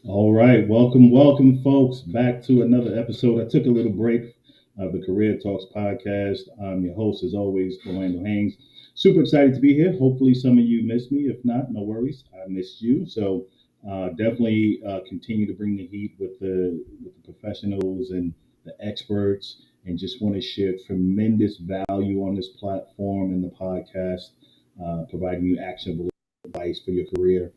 All right, welcome, folks, back to another episode. I took a little break of the Career Talks podcast. I'm your host, as always, Orlando Haynes. Super excited to be here. Hopefully, some of you missed me. If not, no worries. I missed you. So definitely continue to bring the heat with the professionals and the experts, and just want to share tremendous value on this platform and the podcast, providing you actionable advice for your career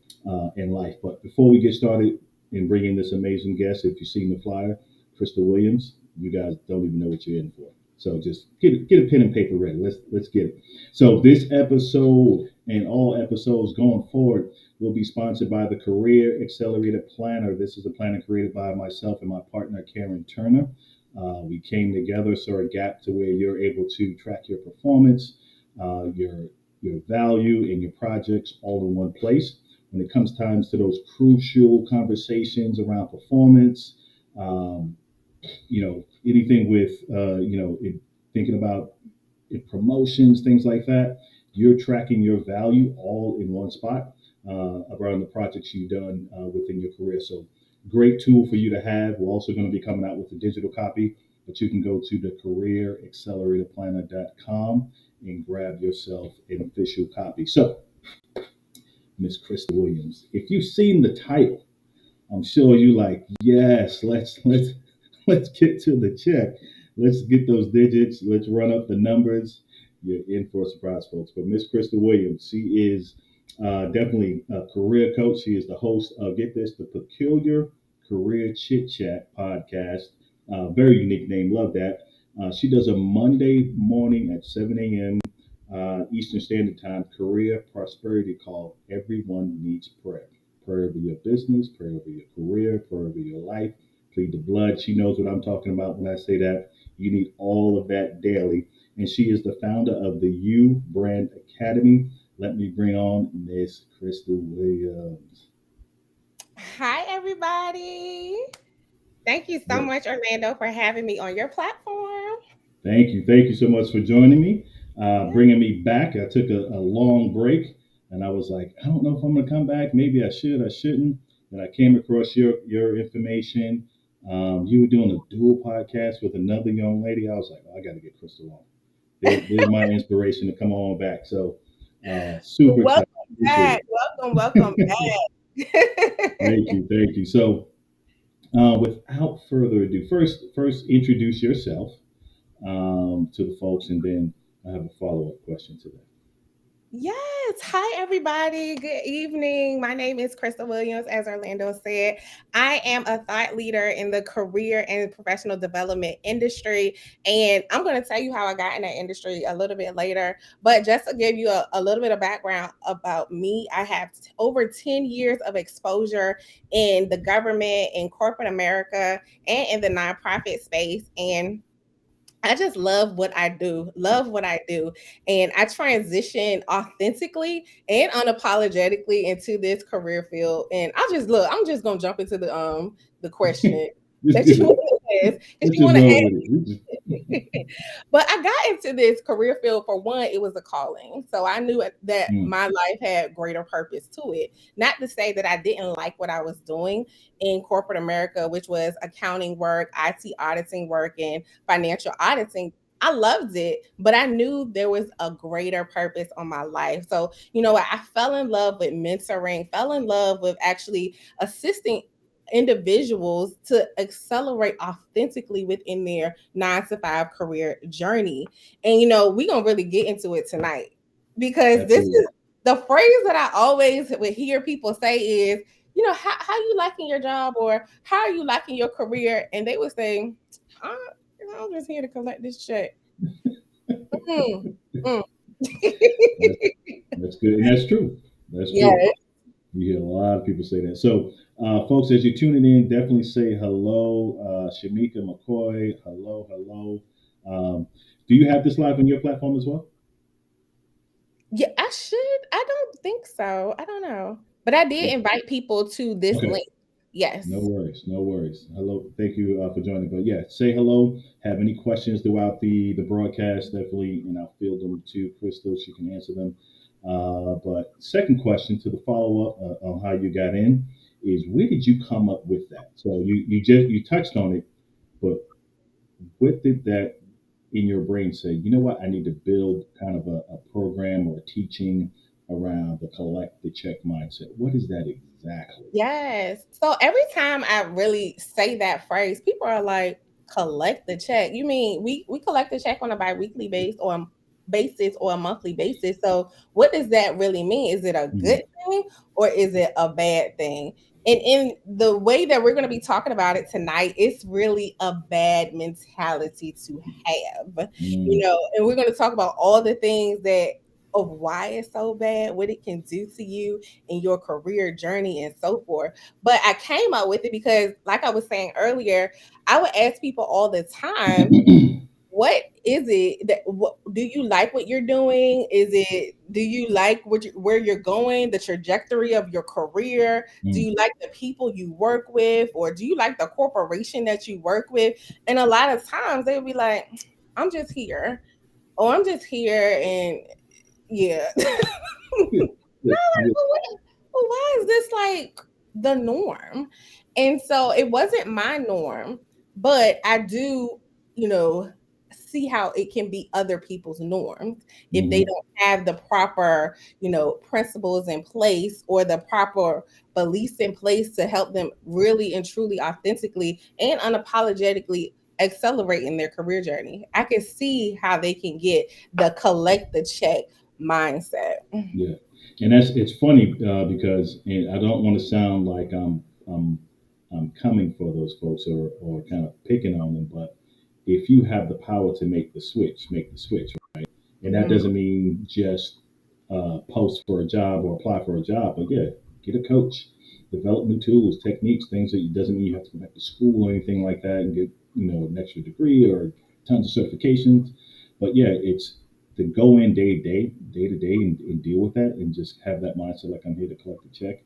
in life. But before we get started in bringing this amazing guest, if you've seen the flyer, Krista Williams, you guys don't even know what you're in for. So just get a pen and paper ready. Let's get it. So this episode and all episodes going forward will be sponsored by the Career Accelerator Planner. This is a planner created by myself and my partner Karen Turner. We came together, saw a gap to where you're able to track your performance, your value, and your projects all in one place. When it comes times to those crucial conversations around performance, um, anything with thinking about promotions, things like that, you're tracking your value all in one spot around the projects you've done within your career. So great tool for you to have. We're also going to be coming out with a digital copy, but you can go to the careeracceleratorplanner.com and grab yourself an official copy. So Miss Krista Williams, if you've seen the title, I'm sure you like, yes, let's get to the check. Let's get those digits. Let's run up the numbers. You're in for a surprise, folks. But Miss Krista Williams, she is definitely a career coach. She is the host of, get this, the Peculiar Career Chit Chat podcast. Very unique name. Love that. She does a Monday morning at 7 a.m. Eastern Standard Time career prosperity call. Everyone needs prayer. Prayer over your business, prayer over your career, prayer over your life. Plead the blood. She knows what I'm talking about when I say that. You need all of that daily. And she is the founder of the U Brand Academy. Let me bring on Miss Krista Williams. Hi, everybody. Thank you so Well, much, Orlando, for having me on your platform. thank you. Thank you so much for joining me, Yeah. bringing me back. I took a long break and I was like, I don't know if I'm going to come back. Maybe I should, I shouldn't. And I came across your information. You were doing a dual podcast with another young lady. I was like, oh, I got to get Crystal on. There's my inspiration to come on back. So super Welcome excited. Appreciate back. it. Welcome back. Thank you. Thank you. So without further ado, first introduce yourself to the folks, and then I have a follow up question to that. Yes. Hi, everybody. Good evening. My name is Krista Williams, as Orlando said. I am a thought leader in the career and professional development industry. And I'm going to tell you how I got in that industry a little bit later. But just to give you a little bit of background about me, I have over 10 years of exposure in the government, in corporate America, and in the nonprofit space. And I just love what I do. And I transition authentically and unapologetically into this career field. And I'm just gonna jump into the question Let's that do you it. want to ask. That Let's you just want to roll ask. with it. But I got into this career field for one, it was a calling. So I knew that Mm, my life had greater purpose to it. Not to say that I didn't like what I was doing in corporate America, which was accounting work, IT auditing work, and financial auditing. I loved it, but I knew there was a greater purpose on my life. So, I fell in love with mentoring, fell in love with actually assisting individuals to accelerate authentically within their 9 to 5 career journey. And we're gonna really get into it tonight because this absolutely. is the phrase that I always would hear people say is, how you liking your job or how are you liking your career? And they would say, uh, I'm just here to collect this check. Mm, mm. That's, that's good, and that's true. That's Yeah. true. You hear a lot of people say that. So, folks, as you're tuning in, definitely say hello, Shamika McCoy. Hello, hello. Do you have this live on your platform as well? Yeah, I should. I don't think so. I don't know. But I did invite people to this Okay. link. Yes. No worries, no worries. Hello, thank you for joining. But yeah, say hello. Have any questions throughout the broadcast? Definitely, and I'll field them to Crystal. She can answer them. But second question to the follow up on how you got in is where did you come up with that? So you touched on it, but what did that in your brain say? You know what? I need to build kind of a program or a teaching around the collect the check mindset. What is that exactly? Yes. So every time I really say that phrase, people are like, collect the check. You mean we collect the check on a biweekly basis or a monthly basis. So what does that really mean? Is it a good Mm, thing or is it a bad thing? And in the way that we're going to be talking about it tonight, it's really a bad mentality to have. mm, And we're going to talk about all the things that of why it's so bad, what it can do to you in your career journey and so forth. But I came up with it because, like I was saying earlier, I would ask people all the time, what is it that what do you like what you're doing? Is it do you like where you're going, the trajectory of your career? Do mm, you like the people you work with, or do you like the corporation that you work with? And a lot of times they'll be like, I'm just here. Oh, I'm just here and yeah. yeah, yeah, yeah, Well, why is this like the norm? And so it wasn't my norm, but I do, you know, see how it can be other people's norms if they mhm, don't have the proper, principles in place or the proper beliefs in place to help them really and truly authentically and unapologetically accelerate in their career journey. I can see how they can get the collect the check mindset. yeah. And it's funny because and I don't want to sound like I'm coming for those folks or kind of picking on them, but if you have the power to make the switch, make the switch. And that Mhm. doesn't mean just post for a job or apply for a job, but yeah, get a coach, develop new tools, techniques, things that it doesn't mean you have to go back to school or anything like that and get an extra degree or tons of certifications. But yeah, it's to go in day to day, and deal with that and just have that mindset like I'm here to collect a check.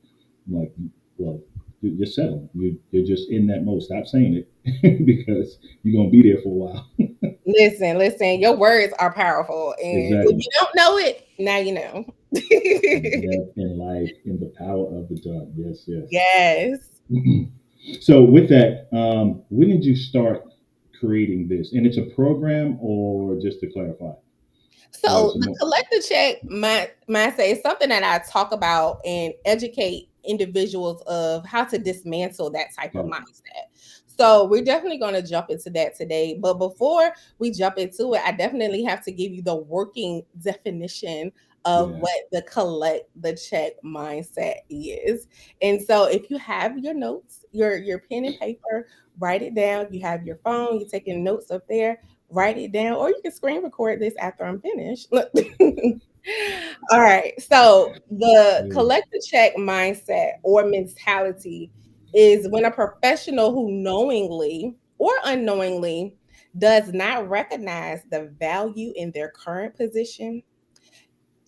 I'm like, well, you're settled. You're just in that mode. Stop saying it because you're gonna be there for a while. Listen, your words are powerful. And if Exactly. you don't know it, now you know. In death, in life, in the power of the tongue. Yes, yes. Yes. So, with that, when did you start creating this? And it's a program, or just to clarify, or So is it the more? collective check mindset is something that I talk about and educate individuals of how to dismantle that type of Got it. mindset. So we're definitely going to jump into that today. But before we jump into it, I definitely have to give you the working definition of Yeah. what the collect the check mindset is. And so if you have your notes, your pen and paper, write it down. You have your phone, you're taking notes up there, write it down, or you can screen record this after I'm finished. Look. All right. So the Yeah. collect the check mindset or mentality is when a professional who knowingly or unknowingly does not recognize the value in their current position,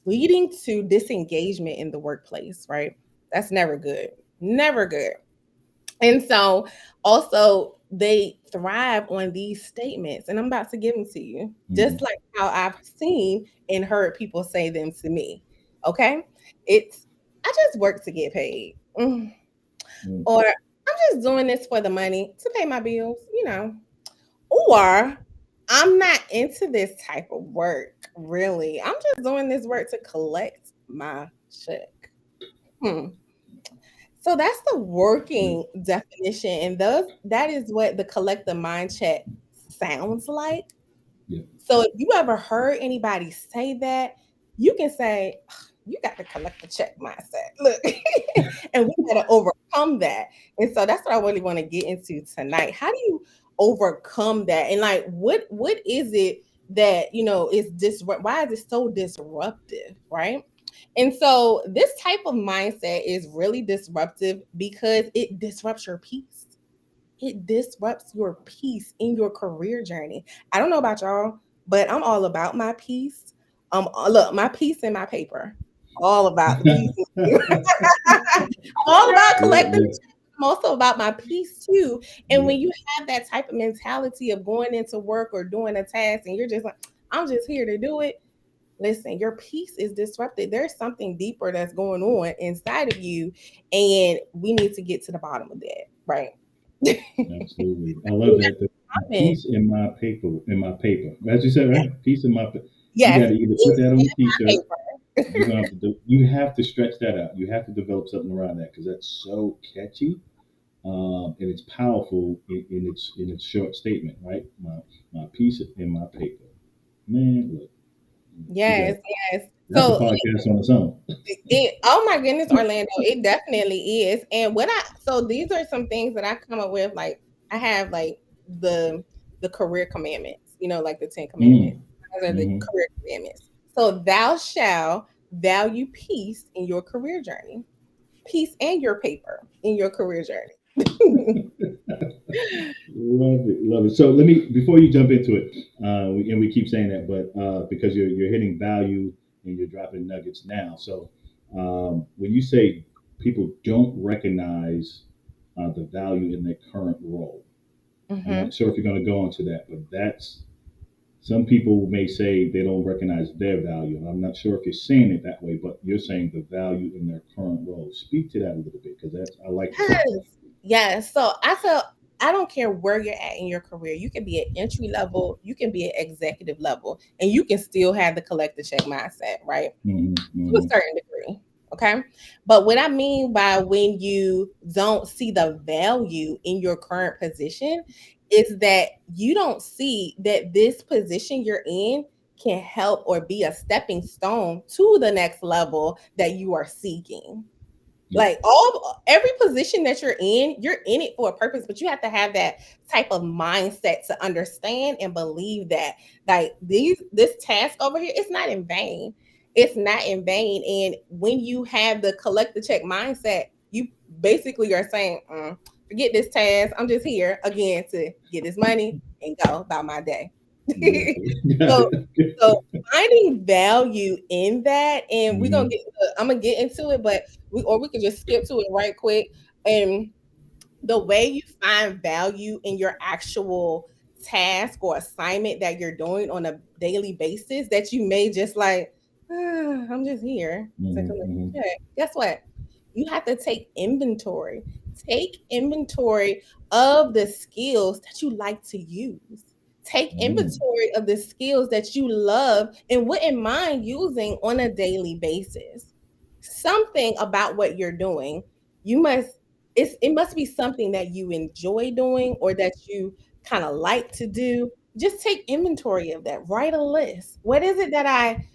leading to disengagement in the workplace, right? That's never good. Never good. And so also they thrive on these statements, and I'm about to give them to you, Mm-hmm. just like how I've seen and heard people say them to me. Okay. It's I just work to get paid. Mm-hmm. Or I'm just doing this for the money to pay my bills. Or I'm not into this type of work, really. I'm just doing this work to collect my check. Hmm. So that's the Yeah. working definition, and those that is what the collective mindset sounds like. Yeah. So if you ever heard anybody say that, you can say, "Ugh, you got to collect the check mindset. Look, and we got to overcome that. And so that's what I really want to get into tonight. How do you overcome that? And like, what is it that is why is it so disruptive, right? And so this type of mindset is really disruptive because it disrupts your peace. It disrupts your peace in your career journey. I don't know about y'all, but I'm all about my peace. Look, my peace in my paper. All about the peace. All about Yeah. collecting. Yeah. I'm also about my peace too. And Yeah. when you have that type of mentality of going into work or doing a task and you're just like, I'm just here to do it, listen, your peace is disrupted. There's something deeper that's going on inside of you, and we need to get to the bottom of that, right? Absolutely. I love that. The Comment. piece in my paper, as you said, Yes, right? Piece in my. You got yes, to either put peace that on the in T-shirt. my You're paper. gonna have to do. You have to stretch that out. You have to develop something around that because that's so catchy, and it's powerful in its short statement, right? My piece in my paper. Man, look, we got Yes, yes. that's a So podcast on its own. oh my goodness, Orlando, it definitely is. And so these are some things that I come up with. Like I have like the the career commandments, like the 10 Commandments. Mm. Those are the Hmm. career commandments. So thou shall value peace in your career journey, peace and your paper in your career journey. Love it, love it. So let me before you jump into it, and we keep saying that, but because you're hitting value and you're dropping nuggets now. So when you say people don't recognize the value in their current role, I'm Hmm. not sure if you're going to go into that, but that's some people may say they don't recognize their value, and I'm not sure if you're saying it that way, but you're saying the value in their current role. Speak to that a little bit because that's I like that. Yes. Yes. So I don't care where you're at in your career. You can be at entry level, you can be at executive level, and you can still have the collect the check mindset, right? Hmm. To a Hmm. certain degree. Okay. But what I mean by when you don't see the value in your current position is that you don't see that this position you're in can help or be a stepping stone to the next level that you are seeking. Yeah. Like every position that you're in it for a purpose, but you have to have that type of mindset to understand and believe that like this task over here, it's not in vain. It's not in vain. And when you have the collect the check mindset, you basically are saying, forget this task. I'm just here again to get this money and go about my day. Got it. Got so so it. finding value in that, and Hmm. I'm gonna get into it, but we could just skip to it right quick. And the way you find value in your actual task or assignment that you're doing on a daily basis that you may just like, I'm just here to Hmm. collect Hmm. the check. Guess what? You have to take inventory. Take inventory of the skills that you like to use. Take Mm. inventory of the skills that you love and wouldn't mind using on a daily basis. Something about what you're doing, you must it must be something that you enjoy doing or that you kind of like to do. Just take inventory of that. Write a list. What is it that I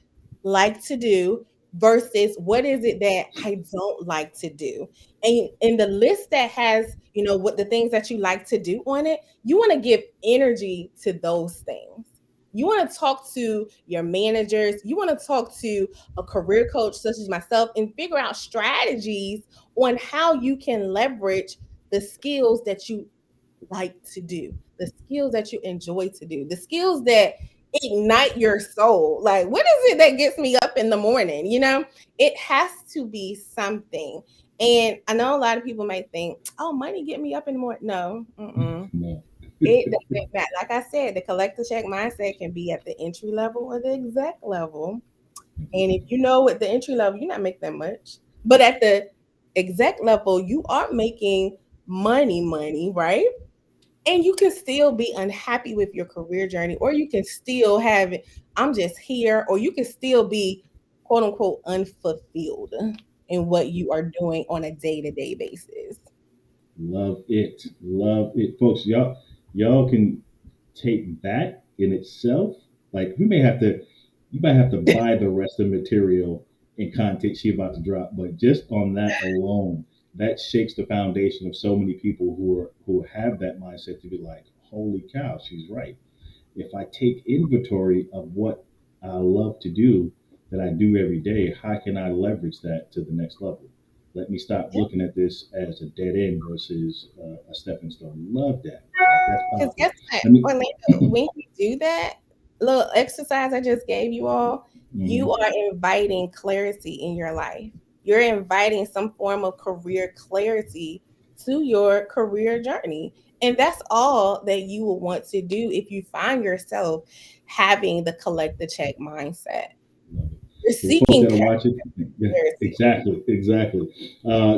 like to do versus what is it that I don't like to do? And in the list that has, what the things that you like to do on it, you want to give energy to those things. You want to talk to your managers, you want to talk to a career coach such as myself and figure out strategies on how you can leverage the skills that you like to do, the skills that you enjoy to do, the skills that ignite your soul. Like, what is it that gets me up in the morning? It has to be something. And I know a lot of people might think, oh, money get me up in the morning. No, No. it doesn't matter. Like I said, the collector check mindset can be at the entry level or the exec level. And if you know at the entry level, you're not making that much. But at the exec level, you are making money, right? And you can still be unhappy with your career journey, or you can still have it, I'm just here, or you can still be quote unquote unfulfilled in what you are doing on a day-to-day basis. Love it. Love it. Folks, y'all can take that in itself. Like you might have to buy the rest of the material and content she about to drop, but just on that alone, that shakes the foundation of so many people who have that mindset to be like, holy cow, she's right. If I take inventory of what I love to do that I do every day, how can I leverage that to the next level? Let me stop looking at this as a dead end versus a stepping stone. Love that. That's Because powerful. guess what, I mean, Orlando, when you do that little exercise I just gave you all, you mhm, are inviting clarity in your life. You're inviting some form of career clarity to your career journey. And that's all that you will want to do if you find yourself having the collect the check mindset. You're For the folks seeking that are watching, yeah, clarity. exactly, exactly.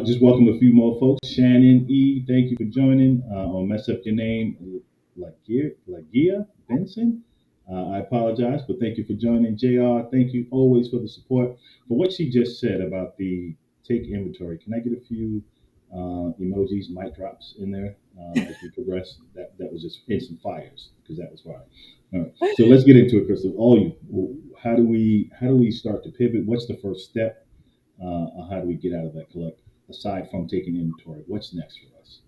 Just welcome a few more folks. Shannon E, thank you for joining. I'll mess up your name, Lagia Benson. I apologize, but thank you for joining. JR, thank you always for the support. For what she just said about the take inventory, can I get a few emojis, mic drops in there as we progress? That was just instant fires because that was fire. All right, so let's get into it, Crystal. All you, how do we start to pivot? What's the first step? How do we get out of that collect? Aside from taking inventory, what's next for us?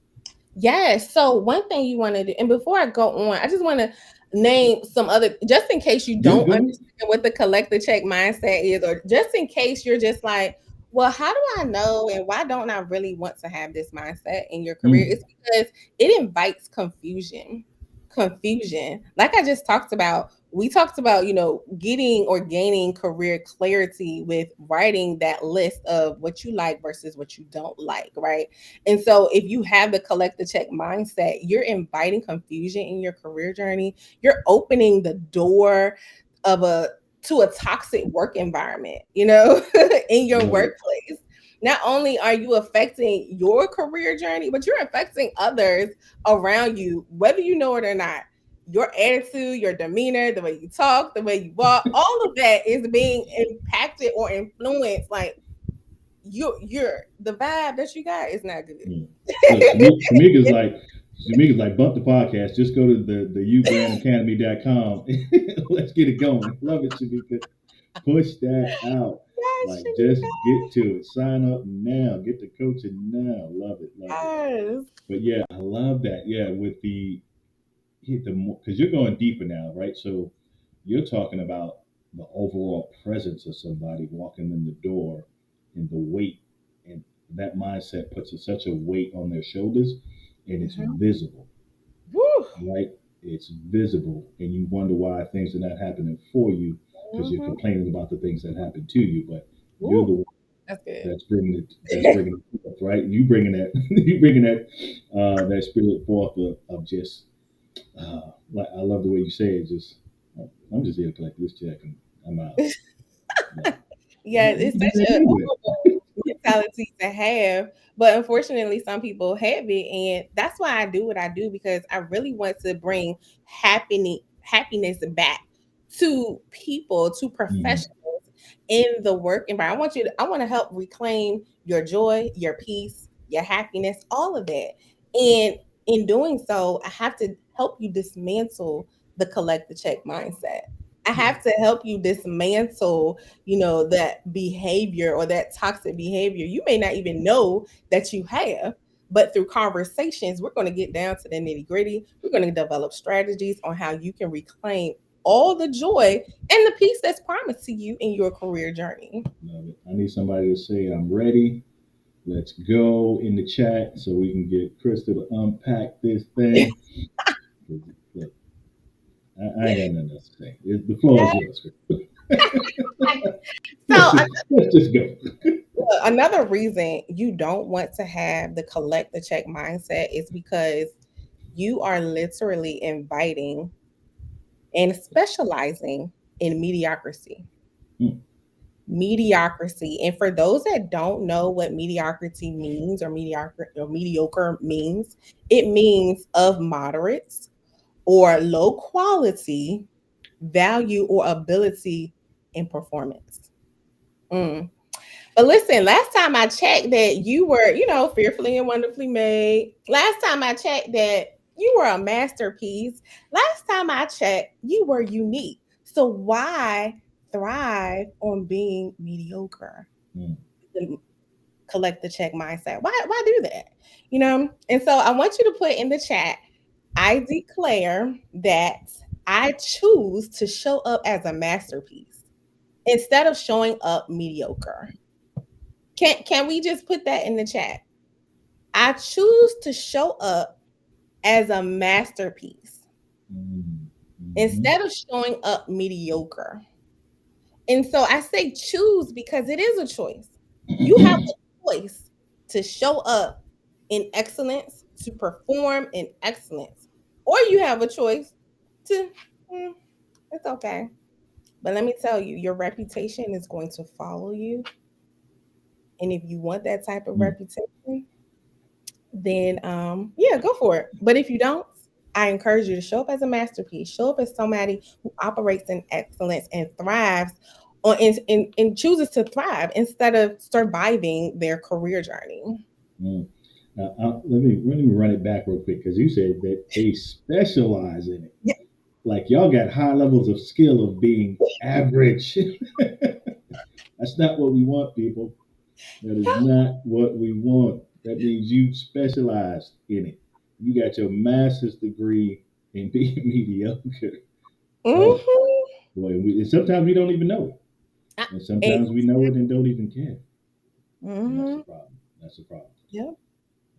Yes. So one thing you want to do, and before I go on, I just want to name some other, just in case you Good, don't good. understand what the collect the check mindset is, or just in case you're just like, well, how do I know, and why don't I really want to have this mindset in your career? Mm, It's because it invites confusion. Confusion. Like I just talked about, we talked about, getting or gaining career clarity with writing that list of what you like versus what you don't like, right? And so if you have the collect the check mindset, you're inviting confusion in your career journey. You're opening the door of a to a toxic work environment, in your love it. workplace. Not only are you affecting your career journey, but you're affecting others around you, whether you know it or not. Your attitude, your demeanor, the way you talk, the way you walk, all of that is being impacted or influenced. Like you're the vibe that you got is not good. Mm. Look, Shamika's like, bump the podcast. Just go to the ubrandacademy.com. Let's get it going. Love it, Shamika. Push that out. Yes, Like, just get to it. Sign up now. Get the coaching now. Love it. Love it. yes. But yeah, I love that. Yeah, with the because you're going deeper now, right? So you're talking about the overall presence of somebody walking in the door and the weight, and that mindset puts such a weight on their shoulders, and it's Mhm. visible, Woo. right? It's visible, and you wonder why things are not happening for you because you're Mhm. complaining about the things that happen to you, but you're Woo. the one That's good. that's bringing it. That's bringing it forth, right? You bringing that. You bringing that spirit forth of just like I love the way you say it. Just I'm just here to collect this check and I'm out. Like Yeah, you it's can do such that a anywhere. mentality to have, but unfortunately some people have it, and that's why I do what I do, because I really want to bring happiness back to people, to Mm, professionals in the work environment. I want to help reclaim your joy, your peace, your happiness, all of that. And in doing so, I have to help you dismantle the collect the check mindset. I yeah, have to help you dismantle, that behavior or that toxic behavior you may not even know that you have. But through conversations, we're going to get down to the nitty gritty. We're going to develop strategies on how you can reclaim all the joy and the peace that's promised to you in your career journey. love it. I need somebody to say I'm ready. Let's go in the chat so we can get Krista to unpack this thing. Look, I ain't got nothing else to say. The floor is yours. So Let's just go. another reason you don't want to have the collect the check mindset is because you are literally inviting and specializing in mediocrity. Mm, Mediocrity. And for those that don't know what mediocrity means, or mediocre means, it means of moderates or low quality, value, or ability in performance. Mm. But listen, last time I checked that you were, fearfully and wonderfully made. Last time I checked that you were a masterpiece. Last time I checked, you were unique. So why thrive on being mediocre? mm, The collect the check mindset. Why do that? And so I want you to put in the chat, I declare that I choose to show up as a masterpiece instead of showing up mediocre. Can we just put that in the chat? I choose to show up as a masterpiece mm, mhm, instead of showing up mediocre. And so I say choose because it is a choice. You have a choice to show up in excellence, to perform in excellence, or you have a choice to, "Mm, it's okay. But let me tell you, your reputation is going to follow you. And if you want that type of Mm, reputation, then yeah, go for it. But if you don't, I encourage you to show up as a masterpiece. Show up as somebody who operates in excellence and thrives on and chooses to thrive instead of surviving their career journey. mm. Let me run it back real quick because you said that they specialize in it. Yeah. Like y'all got high levels of skill of being average. That's not what we want, people. That is not what we want. That means you specialize in it. You got your master's degree in being mediocre. Oh Mm-hmm. boy, and sometimes we don't even know it, and sometimes we know it and don't even care. And that's the Mm-hmm. problem. That's the problem. Yep.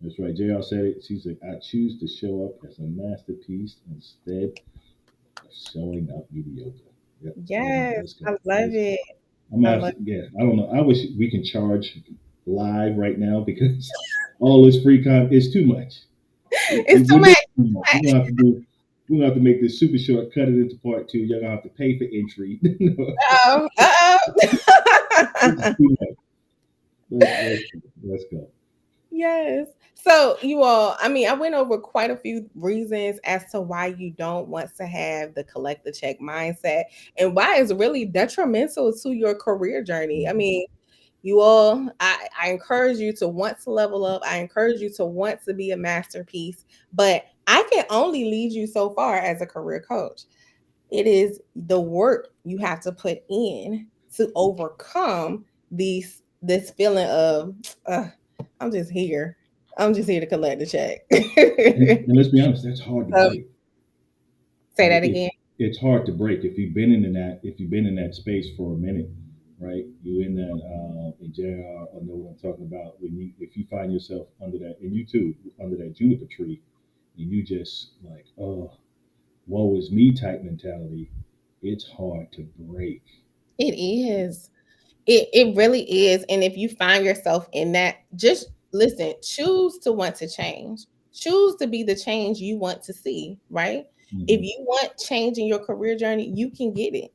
That's right. JR said it. She said, "I choose to show up as a masterpiece instead of showing up mediocre." Yep. Yes, Let's go. I love Let's go. it. I'm I gonna have love to, yeah. I don't know. I wish we can charge live right now because all this free content is too much. it's too We're doing much. too much. We're gonna have to do. We're gonna have to make this super short. Cut it into part two. You're gonna have to pay for entry. Uh-oh. This is Uh-oh. too much. Let's go. Yes. So you all, I mean, I went over quite a few reasons as to why you don't want to have the collect the check mindset and why it's really detrimental to your career journey. I Mhm. mean, you all, I encourage you to want to level up. I encourage you to want to be a masterpiece, but I can only lead you so far as a career coach. It is the work you have to put in to overcome this feeling of uh, I'm just here. I'm just here to collect the check. And let's be honest, that's hard to So, break. say Right? that again. It's hard to break if you've been in that space for a minute, right? You in that in JR, I know what I'm talking about. When you if you find yourself under that, and you too under that juniper tree, and you just like, oh, woe is me type mentality. It's hard to break. It is. It really is. And if you find yourself in that, just listen, choose to want to change. Choose to be the change you want to see, right? If Mm-hmm. you want change in your career journey, you can get it.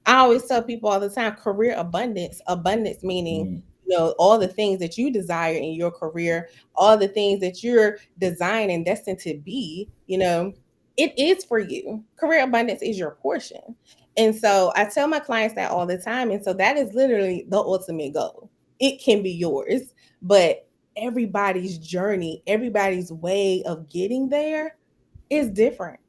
I always tell people all the time career abundance, abundance meaning, Mm-hmm. all the things that you desire in your career, all the things that you're designed and destined to be, it is for you. Career abundance is your portion. And so I tell my clients that all the time. And so that is literally the ultimate goal. It can be yours, but everybody's journey, everybody's way of getting there is different.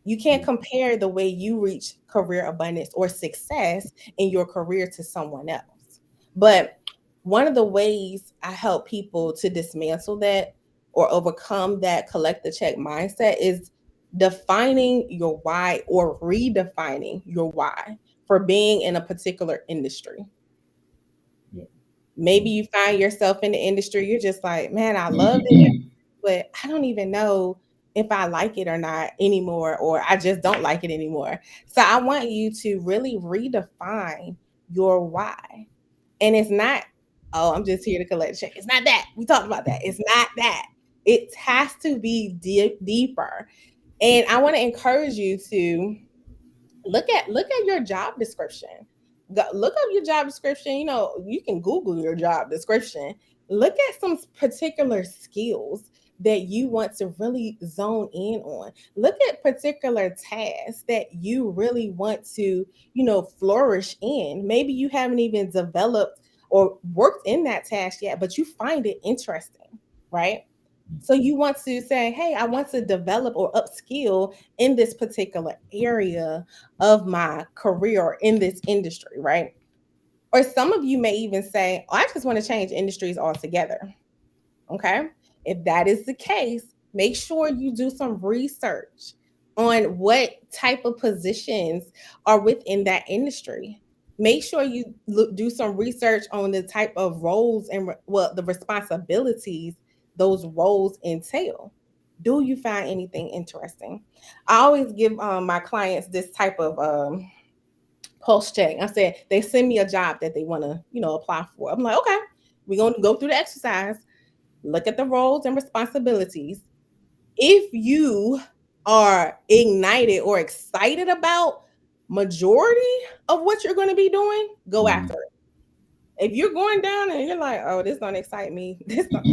You can't Yeah. compare the way you reach career abundance or success in your career to someone else. But one of the ways I help people to dismantle that or overcome that collect the check mindset is defining your why or redefining your why for being in a particular industry. Yeah. Maybe Mm. you find yourself in the industry, you're just like, man, I love this, but I don't even know if I like it or not anymore, or I just don't like it anymore. So I want you to really redefine your why. And it's not, oh, I'm just here to collect a check. It's not that. We talked about that. It's not that. It has to be deeper. And I want to encourage you to look at your job description. Look up your job description. You can Google your job description. Look at some particular skills that you want to really zone in on. Look at particular tasks that you really want to, flourish in. Maybe you haven't even developed or worked in that task yet, but you find it interesting, right? So you want to say, hey, I want to develop or upskill in this particular area of my career or in this industry, right? Or some of you may even say, oh, I just want to change industries altogether. Okay. If that is the case, make sure you do some research on what type of positions are within that industry. Make sure you do some research on the type of roles and the responsibilities those roles entail. Do you find anything interesting? I always give my clients this type of pulse check. I said they send me a job that they want to, apply for. I'm like, okay, we're going to go through the exercise, look at the roles and responsibilities. If you are ignited or excited about majority of what you're going to be doing, go after Mhm. it. If you're going down and you're like, oh, this don't excite me, this don't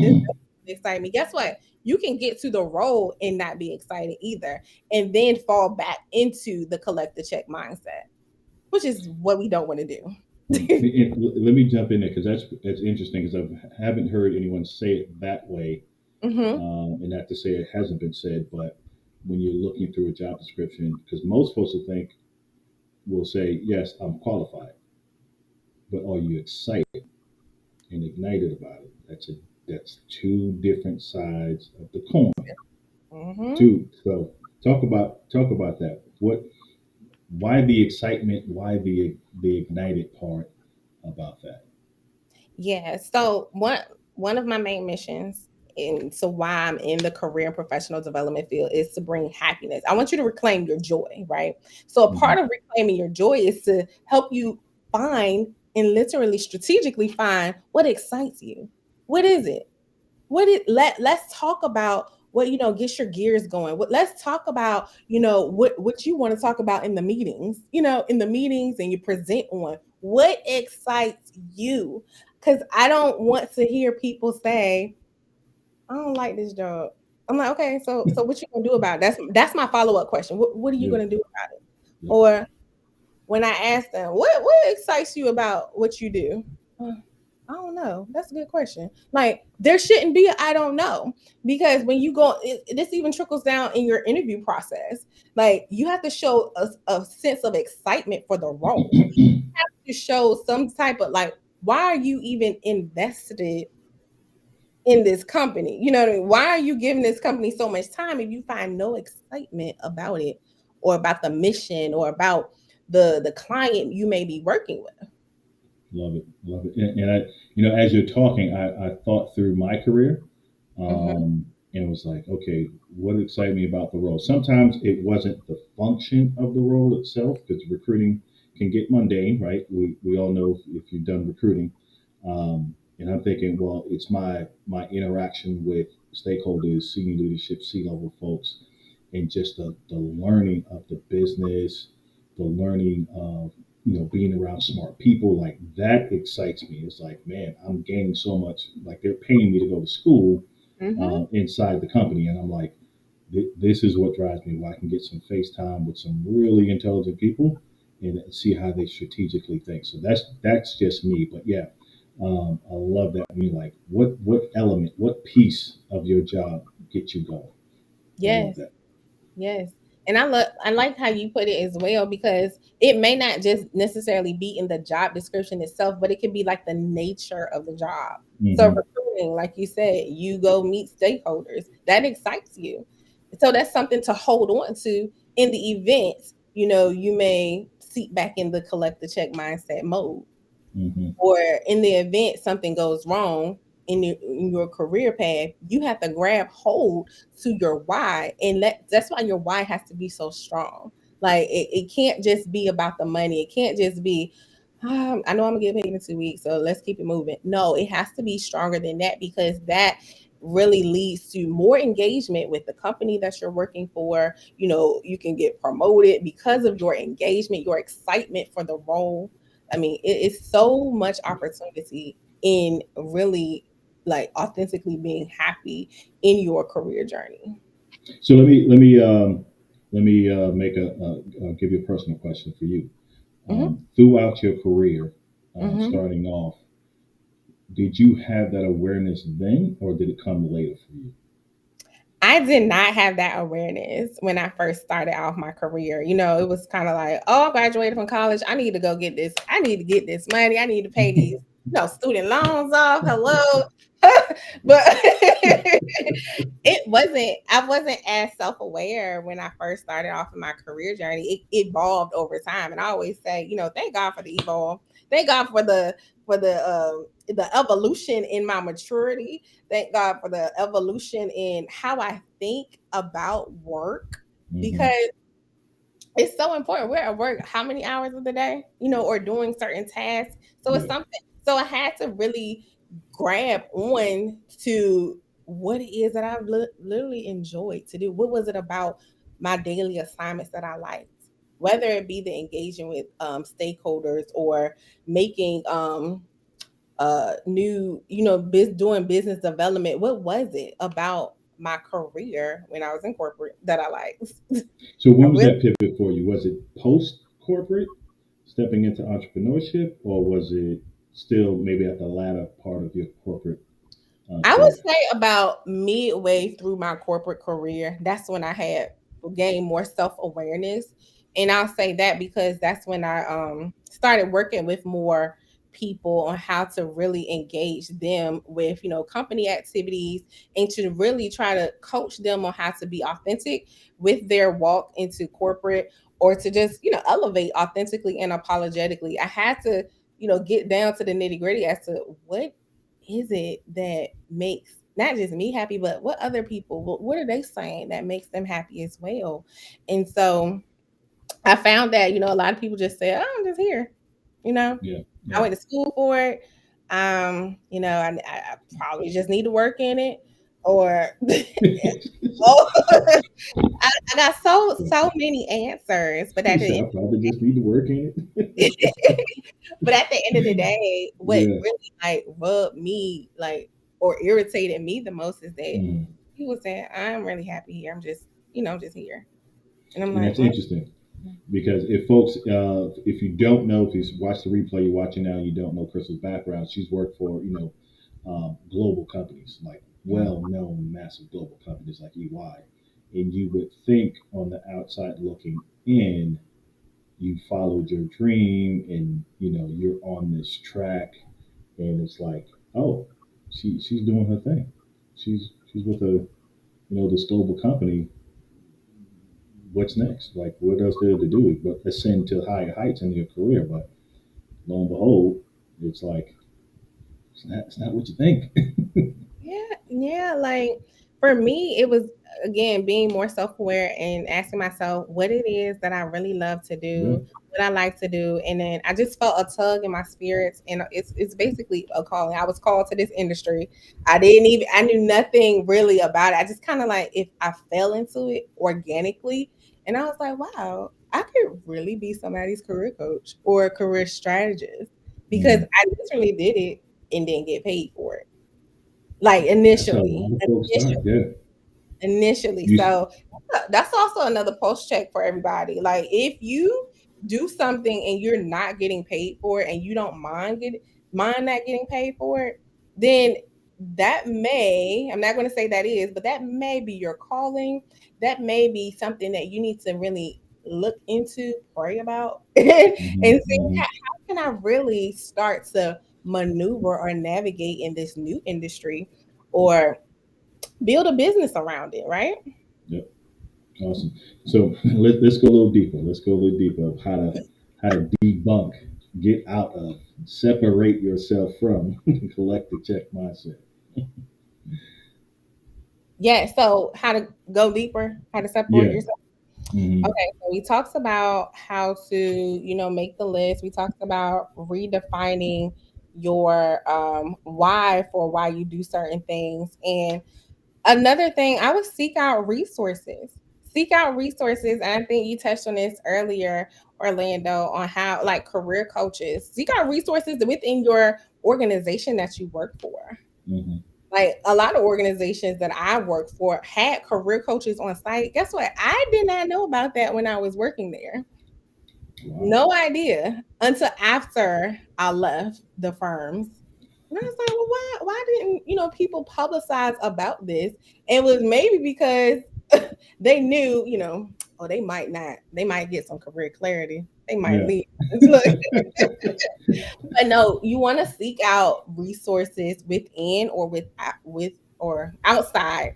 excite me, guess what? You can get to the role and not be excited either, and then fall back into the collect the check mindset, which is what we don't want to Mm. do. Let me jump in there because that's interesting because I haven't heard anyone say it that way, Hmm. and not to say it hasn't been said, but when you're looking through a job description, because most folks will say, yes, I'm qualified, but are you excited and ignited about it? That's two different sides of the coin. Hmm. Two. So talk about that. Why the excitement? Why the ignited part about that? Yeah. So one of my main missions, and so why I'm in the career and professional development field, is to bring happiness. I want you to reclaim your joy, right? So a part Hmm. of reclaiming your joy is to help you find and literally strategically find what excites you. What is it? Let's talk about what gets your gears going. Let's talk about what you want to talk about in the meetings, in the meetings, and you present on what excites you, because I don't want to hear people say, I don't like this job. I'm like, okay, so what you gonna do about it? That's my follow-up question. What are you Yeah, gonna do about it? yeah. Or when I ask them, what excites you about what you do? Uh, I don't know. That's a good question. Like, there shouldn't be I don't know, because when you go, this even trickles down in your interview process. Like, you have to show a sense of excitement for the role. You show some type of, like, why are you even invested in this company? You know what I mean? Why are you giving this company so much time if you find no excitement about it, or about the mission, or about the client you may be working with? Love it, love it. And as you're talking, I thought through my career, Hmm. and was like, okay, what excited me about the role? Sometimes it wasn't the function of the role itself, because recruiting can get mundane, right? We all know if you've done recruiting, and I'm thinking, well, it's my interaction with stakeholders, senior leadership, C-level folks, and just the learning of the business, the learning of being around smart people. Like, that excites me. It's like, man, I'm gaining so much. Like, they're paying me to go to school Hmm. inside the company, and I'm like, this is what drives me. Where I can get some FaceTime with some really intelligent people and see how they strategically think. So that's just me. But yeah, I love that. I mean, like, what element, what piece of your job gets you going? I love Yes. that. Yes. And I like how you put it as well, because it may not just necessarily be in the job description itself, but it can be like the nature of the job. So Hmm. recruiting, like you said, you go meet stakeholders. That excites you. So that's something to hold on to in the event, you may seat back in the collect the check mindset mode, Hmm. or in the event something goes wrong in your career path, you have to grab hold to your why, and that's why your why has to be so strong. Like, it can't just be about the money. It can't just be, I know I'm gonna get paid in 2 weeks, so let's keep it moving. No, it has to be stronger than that, because that really leads to more engagement with the company that you're working for. You can get promoted because of your engagement, your excitement for the role. I mean, it is so much opportunity in really, like, authentically being happy in your career journey. So let me make give you a personal question for you. Hmm. Throughout your career, Hmm. starting off, did you have that awareness then, or did it come later for you? I did not have that awareness when I first started off my career. It was kind of like, oh, I graduated from college. I need to go get this. I need to get this money. I need to pay these, student loans off. Hello. But I wasn't as self-aware when I first started off in my career journey. It evolved over time. And I always say, thank God for the evolve. Thank God for the evolution in my maturity. Thank God for the evolution in how I think about work, Hmm. because it's so important. We're at work how many hours of the day, or doing certain tasks. So it's Yeah. something. So I had to really grab on to what it is that literally enjoyed to do. What was it about my daily assignments that I liked? whether it be the engaging with stakeholders or making new, doing business development. What was it about my career when I was in corporate that I liked? So I when was really, that pivot for you? Was it post corporate, stepping into entrepreneurship, or was it still maybe at the latter part of your corporate I would career? say about midway through my corporate career, that's when I had gained more self-awareness. And I'll say that because that's when I started working with more people on how to really engage them with, company activities, and to really try to coach them on how to be authentic with their walk into corporate, or to just, elevate authentically and apologetically. I had to, get down to the nitty-gritty as to what is it that makes not just me happy, but what other people, what are they saying that makes them happy as well? And so I found that, a lot of people just say, oh, I'm just here. You know, Yeah, I yeah. went to school for it. I probably just need to work in it. Or, oh, I got so many answers, but He at said, the I probably just need to work in it. but at the end of the day, what Yeah. really like rubbed me like or irritated me the most is that Mhm. he was saying, I'm really happy here. I'm just, I'm just here. And I'm And like, that's interesting because if folks, if you don't know, if you watch the replay you're watching now, you don't know Crystal's background. She's worked for, global companies, like mm, well-known, massive global companies like EY. And you would think on the outside looking in, you followed your dream and, you're on this track and it's like, oh, she's doing her thing. She's with this global company. What's next? Like, what else there to do but ascend to higher heights in your career? But lo and behold, it's like it's not what you think. yeah, yeah. Like for me, it was again being more self aware and asking myself what it is that I really love to Yeah. do, what I like to do, and then I just felt a tug in my spirits, and it's basically a calling. I was called to this industry. I knew nothing really about it. I just kind of like if I fell into it organically, and I was like, wow, I could really be somebody's career coach or career strategist because Mm. I literally did it and didn't get paid for it like That's how a lot of folks start. Yeah. initially. You. So that's also another post check for everybody. Like if you do something and you're not getting paid for it and you don't mind not getting paid for it, then that may, I'm not going to say that is, but that may be your calling. That may be something that you need to really look into, pray about, and Hmm. see Hmm. how can I really start to maneuver or navigate in this new industry or build a business around it, right? Yep. Awesome. So let's go a little deeper. Let's go a little deeper of how to debunk, get out of, separate yourself from collect the check mindset. Yeah. So how to go deeper, how to separate Yeah. yourself. Hmm. Okay. So we talked about how to, make the list. We talked about redefining your why for why you do certain things. And another thing, I would seek out resources. Seek out resources. And I think you touched on this earlier, Orlando, on how like career coaches. Seek out resources within your organization that you work for. Hmm. Like a lot of organizations that I worked for had career coaches on site. Guess what? I did not know about that when I was working there. Wow. No idea until after I left the firms. And I was like, well, why didn't, people publicize about this? It was maybe because they knew, oh, they might get some career clarity. They might Yeah. leave. Look, but no, you want to seek out resources within or with or outside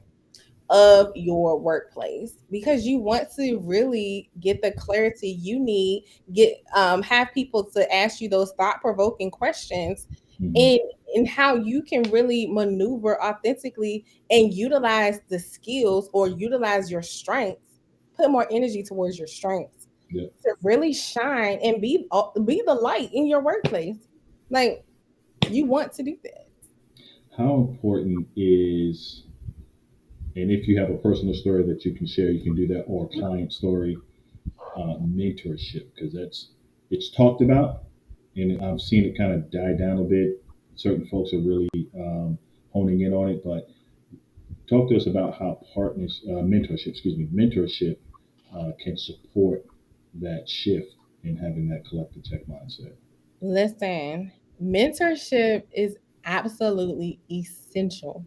of your workplace because you want to really get the clarity you need, get have people to ask you those thought-provoking questions Hmm. and how you can really maneuver authentically and utilize the skills or utilize your strengths, put more energy towards your strengths Yeah. to really shine and be the light in your workplace. Like you want to do that. How important is, and if you have a personal story that you can share, you can do that, or a client story. mentorship, because it's talked about, and I've seen it kind of die down a bit. Certain folks are really honing in on it, but talk to us about how mentorship can support that shift in having that collective check mindset. Listen, mentorship is absolutely essential.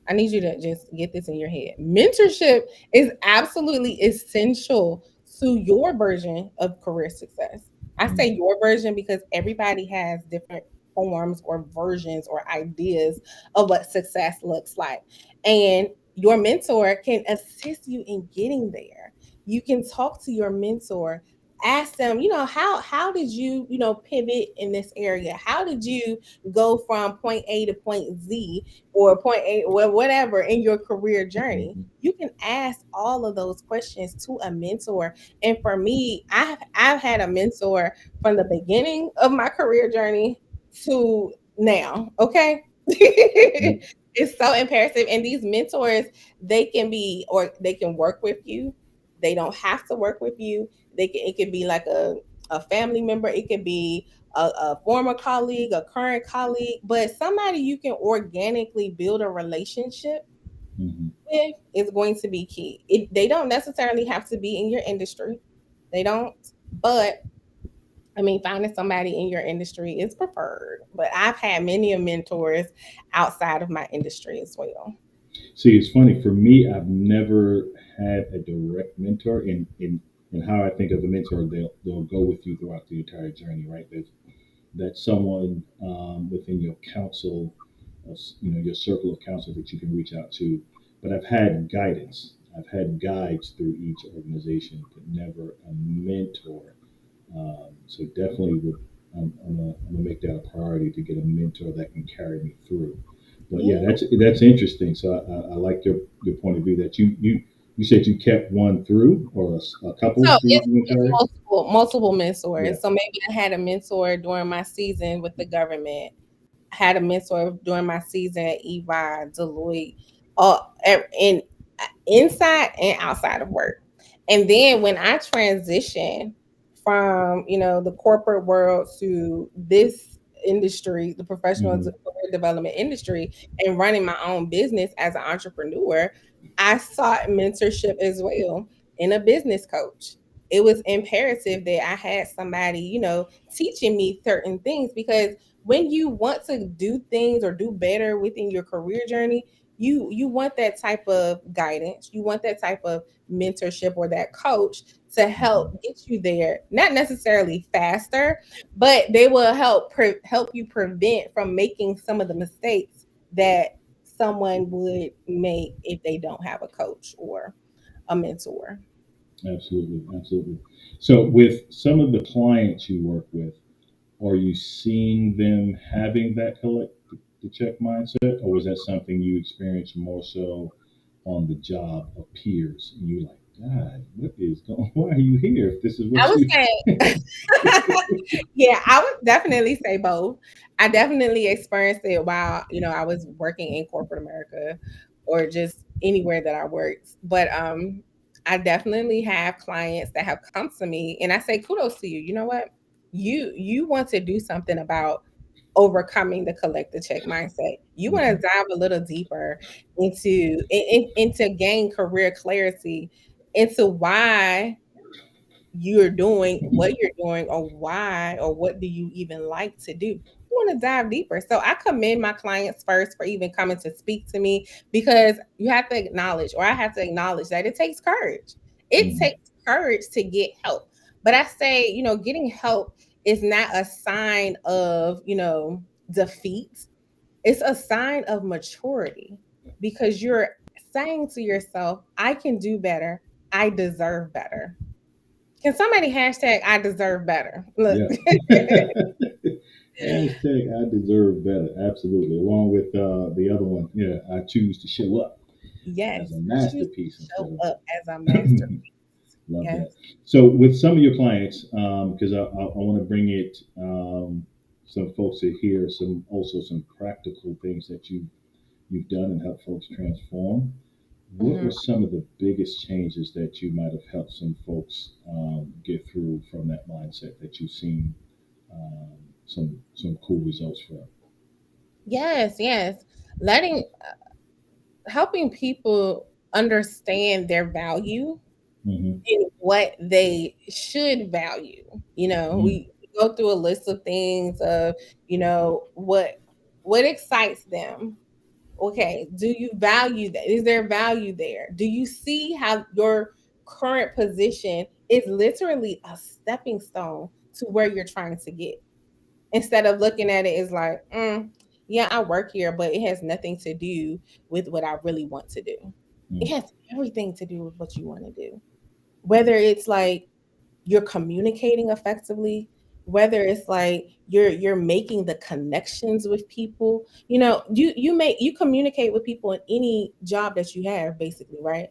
I need you to just get this in your head. Mentorship is absolutely essential to your version of career success. I say Mm-hmm. your version because everybody has different forms or versions or ideas of what success looks like. And your mentor can assist you in getting there. You can talk to your mentor, ask them, how did you, pivot in this area? How did you go from point A to point Z or point A, or whatever in your career journey? You can ask all of those questions to a mentor. And for me, I've had a mentor from the beginning of my career journey to now. Okay. It's so imperative. And these mentors, they can be, or they can work with you. They don't have to work with you. It could be like a family member. It could be a former colleague, a current colleague, but somebody you can organically build a relationship Mm-hmm. with is going to be key. They don't necessarily have to be in your industry. They don't, but I mean, finding somebody in your industry is preferred. But I've had many of mentors outside of my industry as well. See, it's funny for me. I've never had a direct mentor. In how I think of a mentor, they'll go with you throughout the entire journey, right? That's someone within your council, your circle of counsel that you can reach out to. But I've had guidance. I've had guides through each organization, but never a mentor. So definitely, I'm gonna make that a priority to get a mentor that can carry me through. But Yeah. yeah, that's interesting. So I like your point of view that you said you kept one through, or a couple So through the it's entire. multiple Yeah. mentors. So maybe I had a mentor during my season with the government, had a mentor during my season at EY, Deloitte, uh, in inside and outside of work. And then when I transitioned from the corporate world to this industry, the professional Hmm. career development industry, and running my own business as an entrepreneur, I sought mentorship as well in a business coach. It was imperative that I had somebody, teaching me certain things because when you want to do things or do better within your career journey, you want that type of guidance, you want that type of mentorship or that coach to help Hmm. get you there, not necessarily faster, but they will help you prevent from making some of the mistakes that someone would make if they don't have a coach or a mentor. Absolutely, absolutely. So with some of the clients you work with, are you seeing them having that collect the check mindset, or was that something you experienced more so on the job of peers? And you're like, God, what is going? Why are you here? If this is I what would you. say, yeah, I would definitely say both. I definitely experienced it while I was working in corporate America, or just anywhere that I worked. But I definitely have clients that have come to me, and I say kudos to you. You know what? You want to do something about overcoming the collect the check mindset. You want to Mhm. dive a little deeper into gain career clarity into why you're doing what you're doing, or why, or what do you even like to do. You want to dive deeper. So I commend my clients first for even coming to speak to me, because you have to acknowledge, or I have to acknowledge, that it takes courage. It Mhm. takes courage to get help. But I say, getting help is not a sign of, defeat. It's a sign of maturity, because you're saying to yourself, I can do better. I deserve better. Can somebody hashtag I deserve better? Look, Yeah. Hashtag I deserve better. Absolutely. Along with the other one, yeah, I choose to show up yes, as a choose to masterpiece show instead of. up as a masterpiece. Love Yes. that. So with some of your clients, because I want to bring it, some folks are here, some also some practical things that you've done and helped folks transform. What Mhm. were some of the biggest changes that you might have helped some folks get through from that mindset that you've seen um, some cool results from? Yes, yes. Letting helping people understand their value Mm-hmm. and what they should value. We go through a list of things of, what excites them. Okay, do you value that? Is there value there? Do you see how your current position is literally a stepping stone to where you're trying to get? Instead of looking at it as like, yeah, I work here, but it has nothing to do with what I really want to do. It Mm-hmm. has everything to do with what you want to do. Whether it's like you're communicating effectively, whether it's like you're making the connections with people. You communicate with people in any job that you have, basically, right?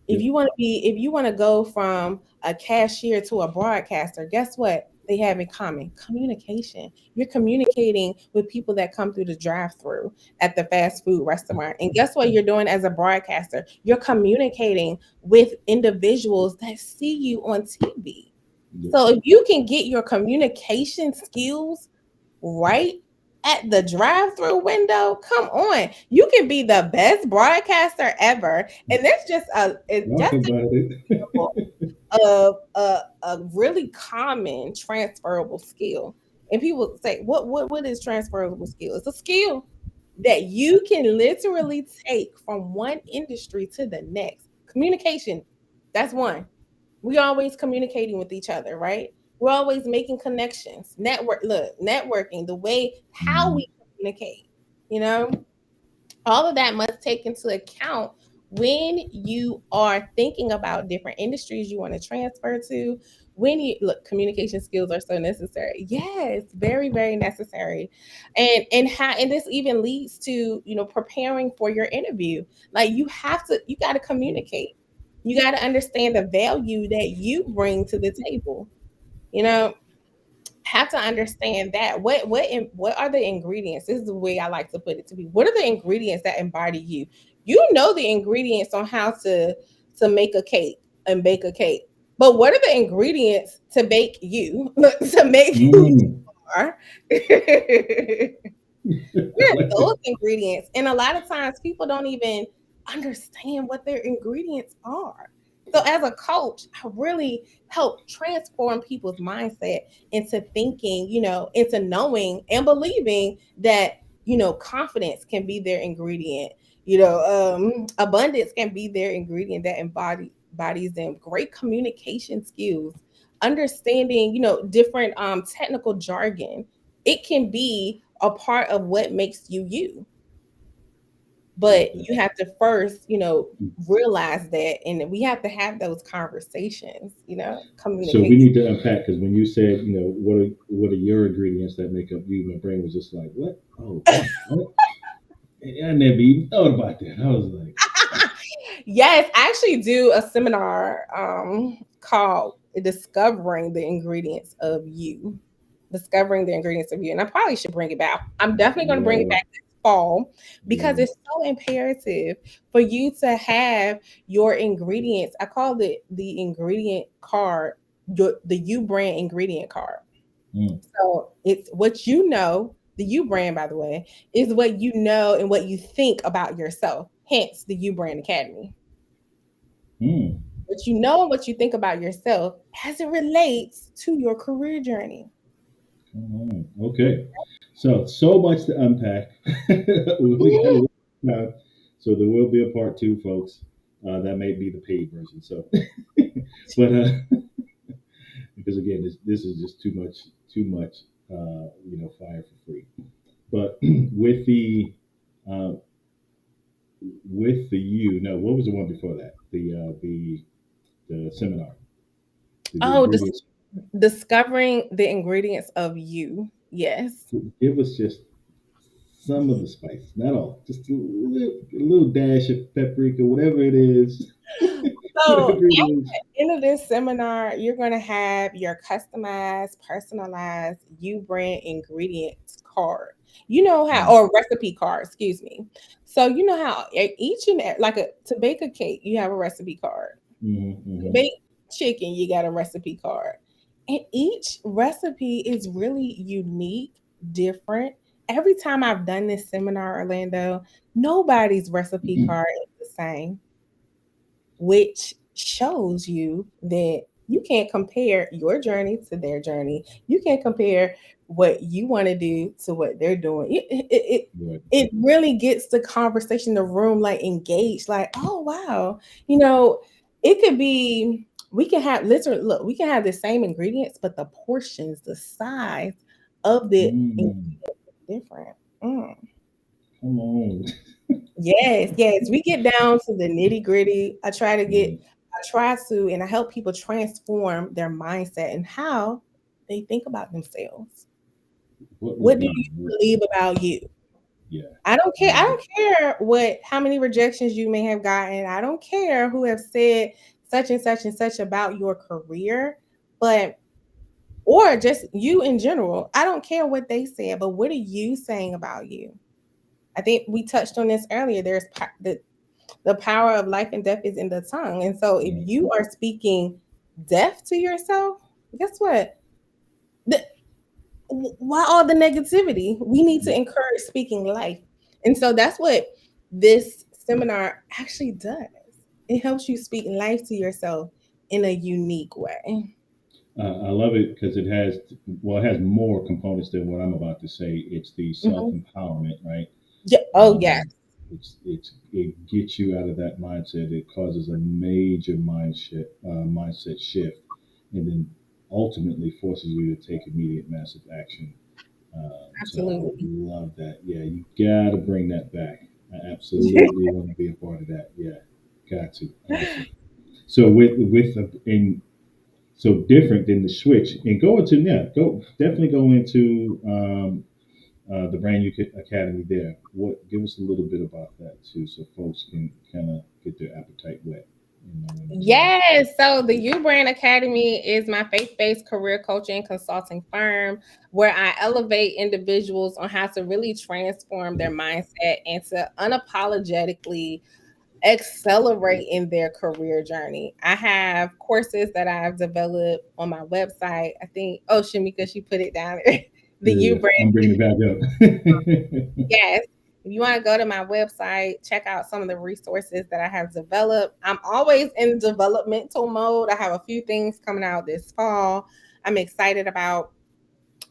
Yep. If you want to go from a cashier to a broadcaster, guess what they have in common? Communication. You're communicating with people that come through the drive-through at the fast food restaurant, and guess what you're doing as a broadcaster? You're communicating with individuals that see you on TV. Yep. So if you can get your communication skills right at the drive-through window, come on. You can be the best broadcaster ever. And that's Talk just about an it. example of a really common transferable skill. And people say, what is transferable skill? It's a skill that you can literally take from one industry to the next. Communication, that's one. We always communicating with each other, right? We're always making connections. Networking, the way how Mhm. we communicate, you know, all of that must take into account when you are thinking about different industries you want to transfer to. When you look, communication skills are so necessary. Yes, very, very necessary. And this even leads to, preparing for your interview. Like you got to communicate. You got to understand the value that you bring to the table. You know, have to understand that what are the ingredients. This is the way I like to put it to be. What are the ingredients that embody you? You know the ingredients on how to make a cake and bake a cake, but what are the ingredients to bake you, to make who you Mm. are? I We're like those it. ingredients. And a lot of times people don't even understand what their ingredients are. So as a coach, I really help transform people's mindset into thinking, into knowing and believing that, confidence can be their ingredient. Abundance can be their ingredient that embodies them. Great communication skills, understanding, different technical jargon, it can be a part of what makes you you. Like But that. you have to first, realize that, and we have to have those conversations, So we communication. need to unpack because when you said, what are your ingredients that make up you? My brain was just like, what? Oh, dang, what? I never even thought about that. I was like, Yes, I actually do a seminar called Discovering the Ingredients of You. Discovering the Ingredients of You. And I probably should bring it back. I'm definitely going to bring it yeah, back this fall because yeah. it's so imperative for you to have your ingredients. I call it the ingredient card, the You brand ingredient card. Mm, So it's what you know, the You brand, by the way, is what you know and what you think about yourself. Hence the You Brand Academy. mm. What you know and what you think about yourself as it relates to your career journey. Come on. Okay. So much to unpack. We only got a little time, so there will be a part two, folks. That may be the paid version. So, but because again, this is just too much, fire for free. But uh, with the you, no, what was the one before that? The seminar, the Oh, ingredients. discovering the ingredients of you. Yes. Give us just some of the spice, not all, just a little dash of paprika, whatever it is, So whatever it at is. the end of this seminar, you're going to have your customized, personalized You brand ingredients card. You know how, Mm, or recipe card, excuse me. So you know how each and like to bake a cake, you have a recipe card. mhm, To mhm. bake chicken, you got a recipe card. And each recipe is really unique, different. Every time I've done this seminar, Orlando, nobody's recipe card is the same, which shows you that you can't compare your journey to their journey. You can't compare what you want to do to what they're doing. Right. It really gets the conversation, the room like engaged, like, oh wow, you know, it could be we can have literally look, we can have the same ingredients, but the portions, the size of the Mm, ingredients is different. Mm. come on. Yes, yes. We get down to the nitty gritty. Right. I try to, and I help people transform their mindset and how they think about themselves. What would What do be you more? believe about you? Yeah. I don't I care. I love it. don't care what how many rejections you may have gotten. I don't care who have said such and such and such about your career, but or just you in general. I don't care what they said, but what are you saying about you? I think we touched on this earlier. The power of life and death is in the tongue. And so if Right. you are speaking death to yourself, guess what? The, why all the negativity? We need to encourage speaking life. And so that's what this seminar actually does. It helps you speak life to yourself in a unique way. I love it because it has, well, it has more components than what I'm about to say. It's the self Mhm. empowerment, right? Yeah. Oh, yes. It gets you out of that mindset. It causes a major mindset shift, and then ultimately forces you to take immediate, massive action. So I Absolutely. love that. Yeah, you gotta bring that back. I absolutely want to be a part of that. Yeah, got to. Awesome. So in so different than the switch, and go into yeah, go definitely go into the Brand New Academy there. What give us a little bit about that too, so folks can kind of get their appetite wet and know when to tune in. Yes. So the U Brand Academy is my faith-based career coaching and consulting firm where I elevate individuals on how to really transform their mindset and to unapologetically accelerate in their career journey. I have courses that I've developed on my website. I think, oh, Shamika, she put it down there. The U Yeah, Brand. I'm bringing it back up. Yes. If you want to go to my website, check out some of the resources that I have developed. I'm always in developmental mode. I have a few things coming out this fall I'm excited about.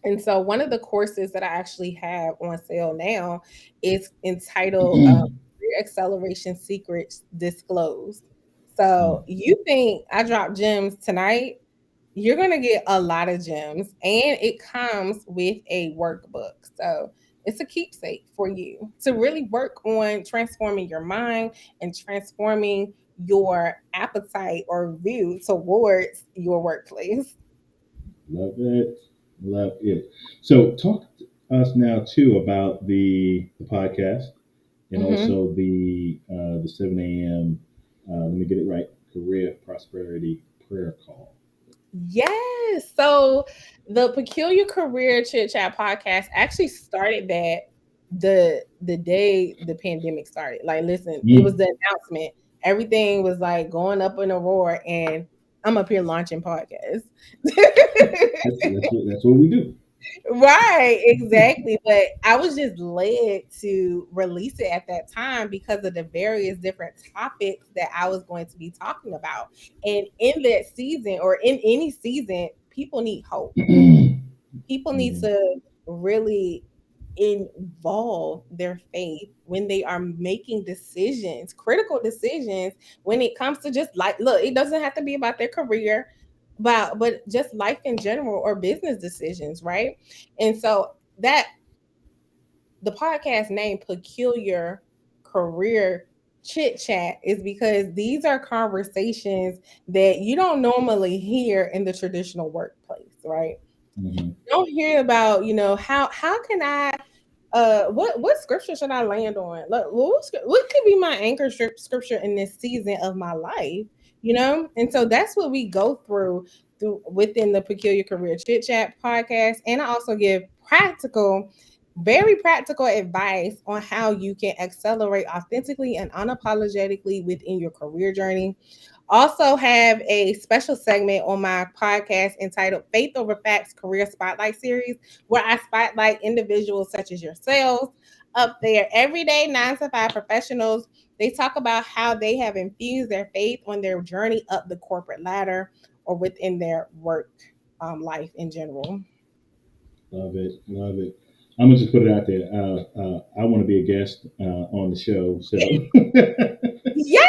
And so one of the courses that I actually have on sale now is entitled Career Acceleration Secrets Disclosed. So Mm, you think I dropped gems tonight? You're going to get a lot of gems, and it comes with a workbook. So it's a keepsake for you to really work on transforming your mind and transforming your appetite or view towards your workplace. love it, love it. So talk to us now too about the podcast and Mhm. also the 7 a.m. Let me get it right. Career Prosperity Prayer Call. Yes. So the Peculiar Career Chit Chat podcast actually started that the day the pandemic started. Like, listen, it was Mm, the announcement. Everything was like going up in a roar, and I'm up here launching podcasts. that's what we do. Right, exactly. But I was just led to release it at that time because of the various different topics that I was going to be talking about. And in that season or in any season, people need hope. People need Mhm. to really involve their faith when they are making decisions, critical decisions when it comes to just like look, it doesn't have to be about their career, but just life in general or business decisions, right? And so that the podcast name Peculiar Career Chit Chat is because these are conversations that you don't normally hear in the traditional workplace, right? Mhm. Don't hear about, how can I what scripture should I land on? Like, what could be my anchor scripture in this season of my life? And so that's what we go through within the Peculiar Career Chit Chat podcast. And I also give practical Very practical advice on how you can accelerate authentically and unapologetically within your career journey. Also, have a special segment on my podcast entitled Faith Over Facts Career Spotlight Series, where I spotlight individuals such as yourselves up there, everyday 9 to 5 professionals. They talk about how they have infused their faith on their journey up the corporate ladder or within their work life in general. Love it, love it. I'm gonna just put it out there. I want to be a guest on the show. So Yes.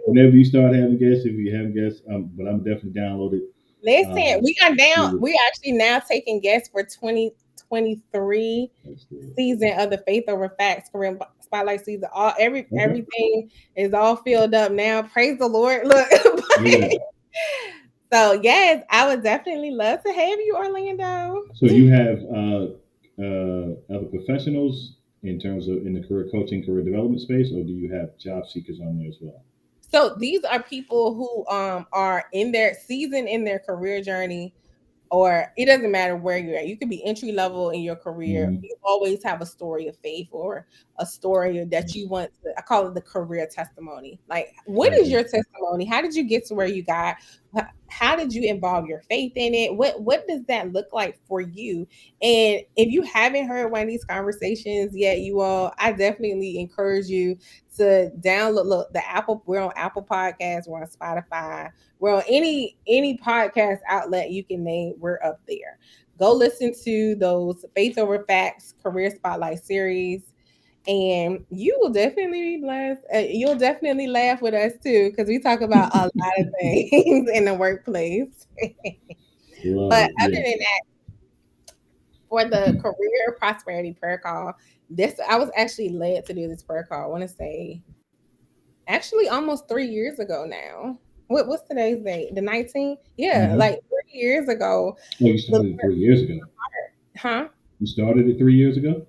whenever you start having guests, if you have guests, but I'm definitely downloaded. Listen, we are down. To We are actually now taking guests for 2023 let's do it. season of the Faith Over Facts Korean Spotlight season. Okay. Everything is all filled up now. Praise the Lord. Look. Yeah. So yes, I would definitely love to have you, Orlando. So you have other professionals in terms of in the career coaching, career development space, or do you have job seekers on there as well? So these are people who are in their season in their career journey, or it doesn't matter where you're at. You could be entry level in your career. Mm-hmm. You always have a story of faith or a story that you Yes. want to, I call it the career testimony. Like, what is Okay. your testimony? How did you get to where you got? How did you involve your faith in it? What does that look like for you? And if you haven't heard one of these conversations yet, you all, I definitely encourage you to download. Look, the Apple, we're on Apple Podcasts, we're on Spotify, we're on any podcast outlet you can name, we're up there. Go listen to those Faith Over Facts Career Spotlight series, and you will definitely be blessed. You'll definitely laugh with us too, because we talk about a lot of things in the workplace. Love But it. other Yeah. than that, for the career prosperity prayer call, this I was actually led to do this prayer call. I want to say actually almost 3 years ago now. What's today's date? The 19th? Yeah, Mm-hmm. like 3 years ago. Oh, you The started it 3 years ago. huh? You started it 3 years ago.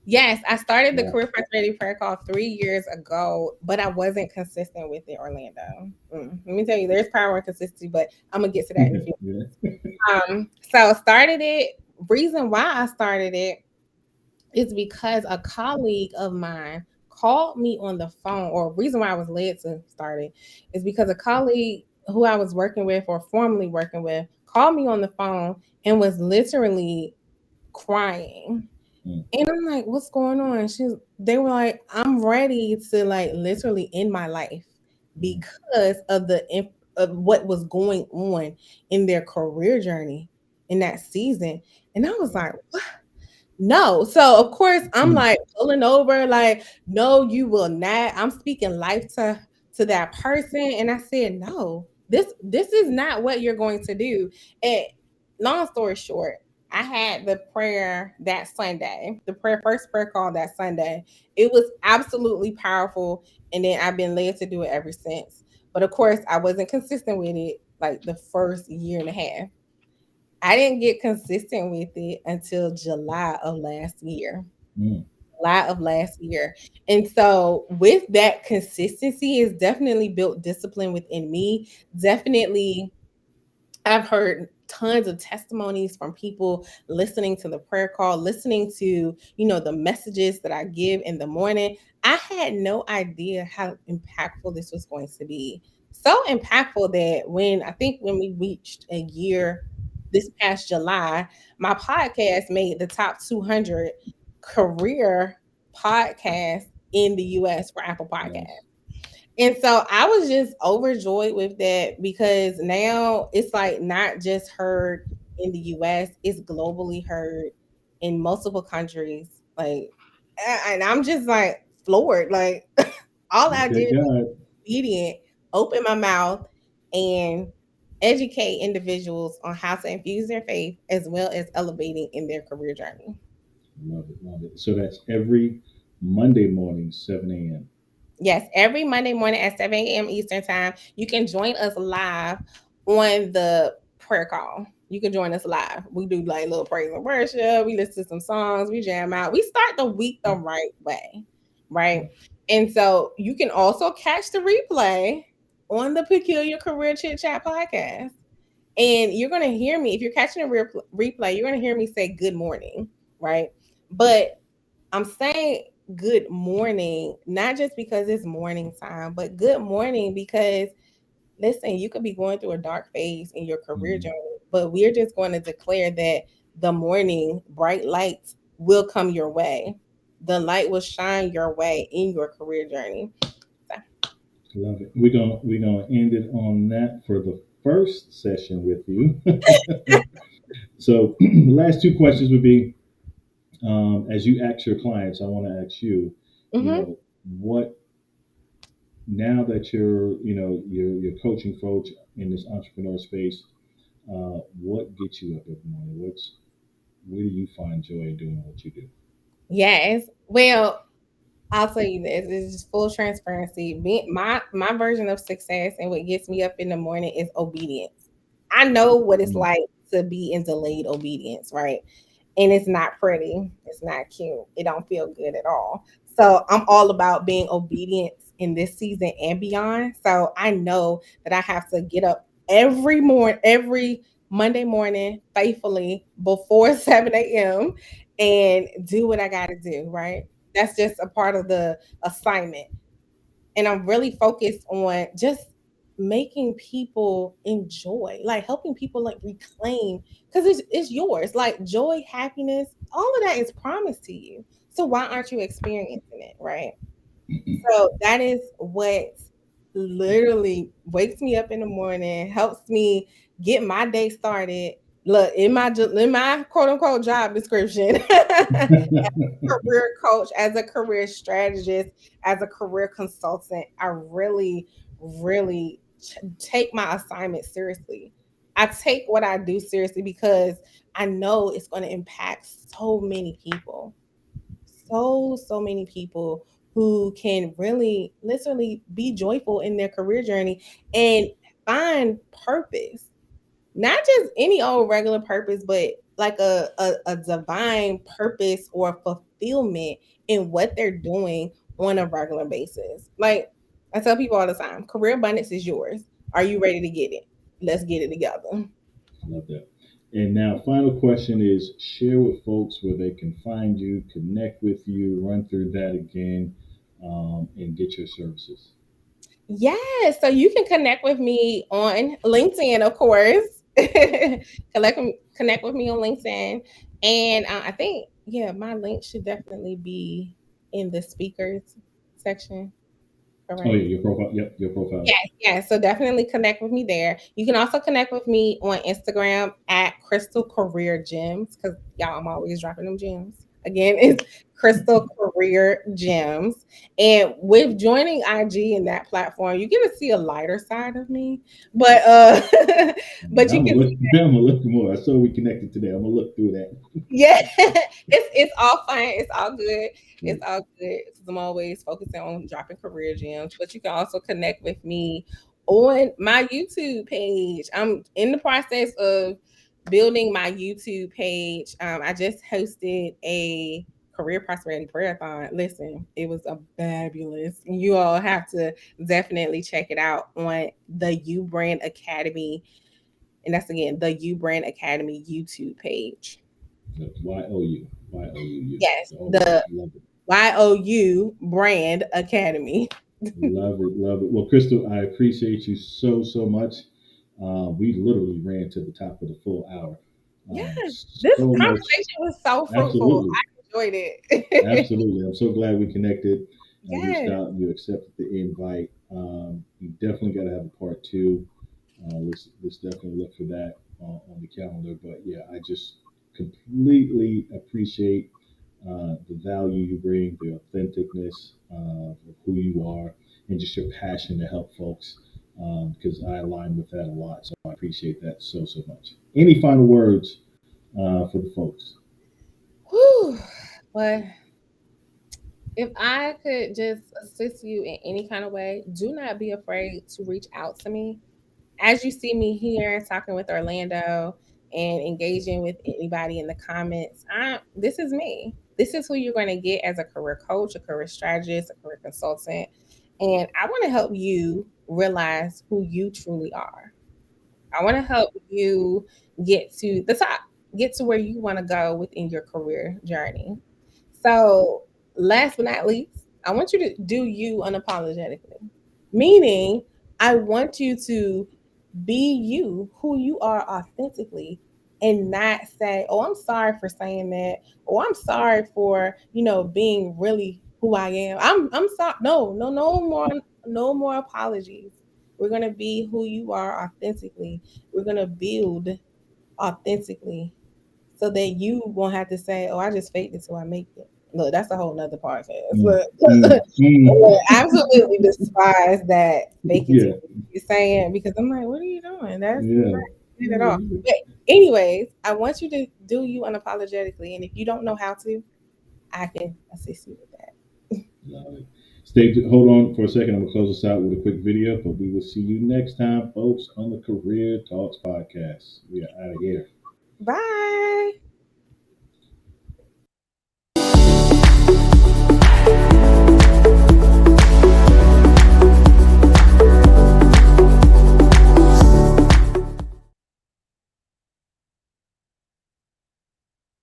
Yes, I started the Wow. career prosperity prayer call 3 years ago, but I wasn't consistent with it, Orlando. Let me tell you, there's power in consistency, but I'm gonna get to that in a few. Yeah. So started it. Reason why I started it is because a colleague of mine called me on the phone, or reason why I was led to start it is because a colleague who I was working with or formerly working with called me on the phone and was literally crying. Mm, And I'm like, what's going on? They were like, I'm ready to like literally end my life mm, because of of what was going on in their career journey in that season. And I was wow. like, no. So of course I'm Mm, like pulling over, like, no, you will not. I'm speaking life to that person. And I said, no, this is not what you're going to do. And long story short, I had the prayer that Sunday, the first prayer call that Sunday. It was absolutely powerful. And then I've been led to do it ever since. But of course, I wasn't consistent with it like the first year and a half. I didn't get consistent with it until July of last year. mm, July of last year. And so with that consistency is definitely built discipline within me. Definitely I've heard tons of testimonies from people listening to the prayer call, listening to, the messages that I give in the morning. I had no idea how impactful this was going to be. So impactful that when we reached a year this past July, my podcast made the top 200 career podcasts in the US for Apple Podcasts. nice. And so I was just overjoyed with that because now it's like not just heard in the US, it's globally heard in multiple countries. Like, and I'm just like floored. Like, all I Okay, did was God. obedient, open my mouth, and educate individuals on how to infuse their faith as well as elevating in their career journey. Love it, love it. So that's every Monday morning, 7 a.m. Yes, every Monday morning at 7 a.m. Eastern Time, you can join us live on the prayer call. You can join us live. We do like little praise and worship. We listen to some songs. We jam out. We start the week the right way, right? And so you can also catch the replay on the Peculiar Career Chit Chat podcast. And you're going to hear me, if you're catching a replay, you're going to hear me say good morning, right? But I'm saying good morning, not just because it's morning time, but good morning because listen, you could be going through a dark phase in your career Mhm. journey, but we're just going to declare that the morning bright lights will come your way. The light will shine your way in your career journey. So, Love it. We're gonna end it on that for the first session with you. So, the last two questions would be, as you ask your clients, I want to ask you, you mhm. know, what now that you're coaching folks in this entrepreneur space, what gets you up every morning? Where do you find joy in doing what you do? Yes. Well, I'll tell you this. It's just full transparency. My version of success and what gets me up in the morning is obedience. I know what it's Mm. like to be in delayed obedience, right? And it's not pretty. It's not cute. It don't feel good at all. So I'm all about being obedient in this season and beyond. So I know that I have to get up every morning, every Monday morning, faithfully before 7 a.m. and do what I got to do. Right. That's just a part of the assignment. And I'm really focused on just making people enjoy, like helping people like reclaim because it's yours. Like joy, happiness, all of that is promised to you. So why aren't you experiencing it, right? So that is what literally wakes me up in the morning, helps me get my day started. Look, in my quote unquote job description, career coach, as a career strategist, as a career consultant, I really, really take my assignment seriously. I take what I do seriously because I know it's going to impact so many people, so many people who can really, literally be joyful in their career journey and find purpose, not just any old regular purpose, but like a divine purpose or fulfillment in what they're doing on a regular basis. Like I tell people all the time, career abundance is yours. Are you ready to get it? Let's get it together. Love that. And now, final question is share with folks where they can find you, connect with you, run through that again, and get your services. Yes, so you can connect with me on LinkedIn, of course. Connect with me on LinkedIn, and I think yeah, my link should definitely be in the speakers section. Oh, Correct. yeah, your profile. Yep, your profile. Yes, yes. So definitely connect with me there. You can also connect with me on Instagram at Crystal Career Gems because y'all, I'm always dropping them gems. Again, it's Crystal Career Gems. And with joining IG in that platform, you get to see a lighter side of me. But but Now you I'm can gonna look. Now I'm gonna look more. I saw we connected today. I'm gonna look through that. yeah, it's all fine. It's all good. It's Great. all good because I'm always focusing on dropping career gems. But you can also connect with me on my YouTube page. I'm in the process of building my YouTube page. I just hosted a career prosperity prayer-a-thon. Listen, it was a fabulous. You all have to definitely check it out on the U Brand Academy, and that's again the U Brand Academy YouTube page. YOU. YOU. Yes, All one. the Love it. YOU Brand Academy. Love it. Love it. Well, Crystal, I appreciate you so, so much. We literally ran to the top of the full hour. Yeah, this So much. conversation was so fruitful. Absolutely. I enjoyed it. Absolutely. I'm so glad we connected. I reached Yes, out. You accepted the invite. You definitely got to have a part two. Let's definitely look for that on the calendar. But yeah, I just completely appreciate the value you bring, the authenticness of who you are, and just your passion to help folks. Because I align with that a lot, so I appreciate that so so much. Any final words for the folks? whew. But if I could just assist you in any kind of way, do not be afraid to reach out to me. As you see me here talking with Orlando and engaging with anybody in the comments, this is me. This is who you're going to get as a career coach, a career strategist, a career consultant. And I want to help you realize who you truly are. I want to help you get to the top, get to where you want to go within your career journey. So, last but not least, I want you to do you unapologetically. Meaning, I want you to be you, who you are authentically, and not say, "Oh, I'm sorry for saying that," or "I'm sorry for being really who I am." I'm sorry. No, no, no more apologies. We're gonna be who you are authentically. We're gonna build authentically so that you won't have to say, "Oh, I just faked it so I make it." Look, that's a whole nother podcast. Mm, Look, mm, look, mm. absolutely despise that fake it till Yeah, you're saying because I'm like, what are you doing? That's not yeah. it at all. But anyways, I want you to do you unapologetically, and if you don't know how to, I can assist you with that. Love it. Hold on for a second. I'm gonna close this out with a quick video, but we will see you next time, folks, on the Career Talks podcast. We are out of here. Bye.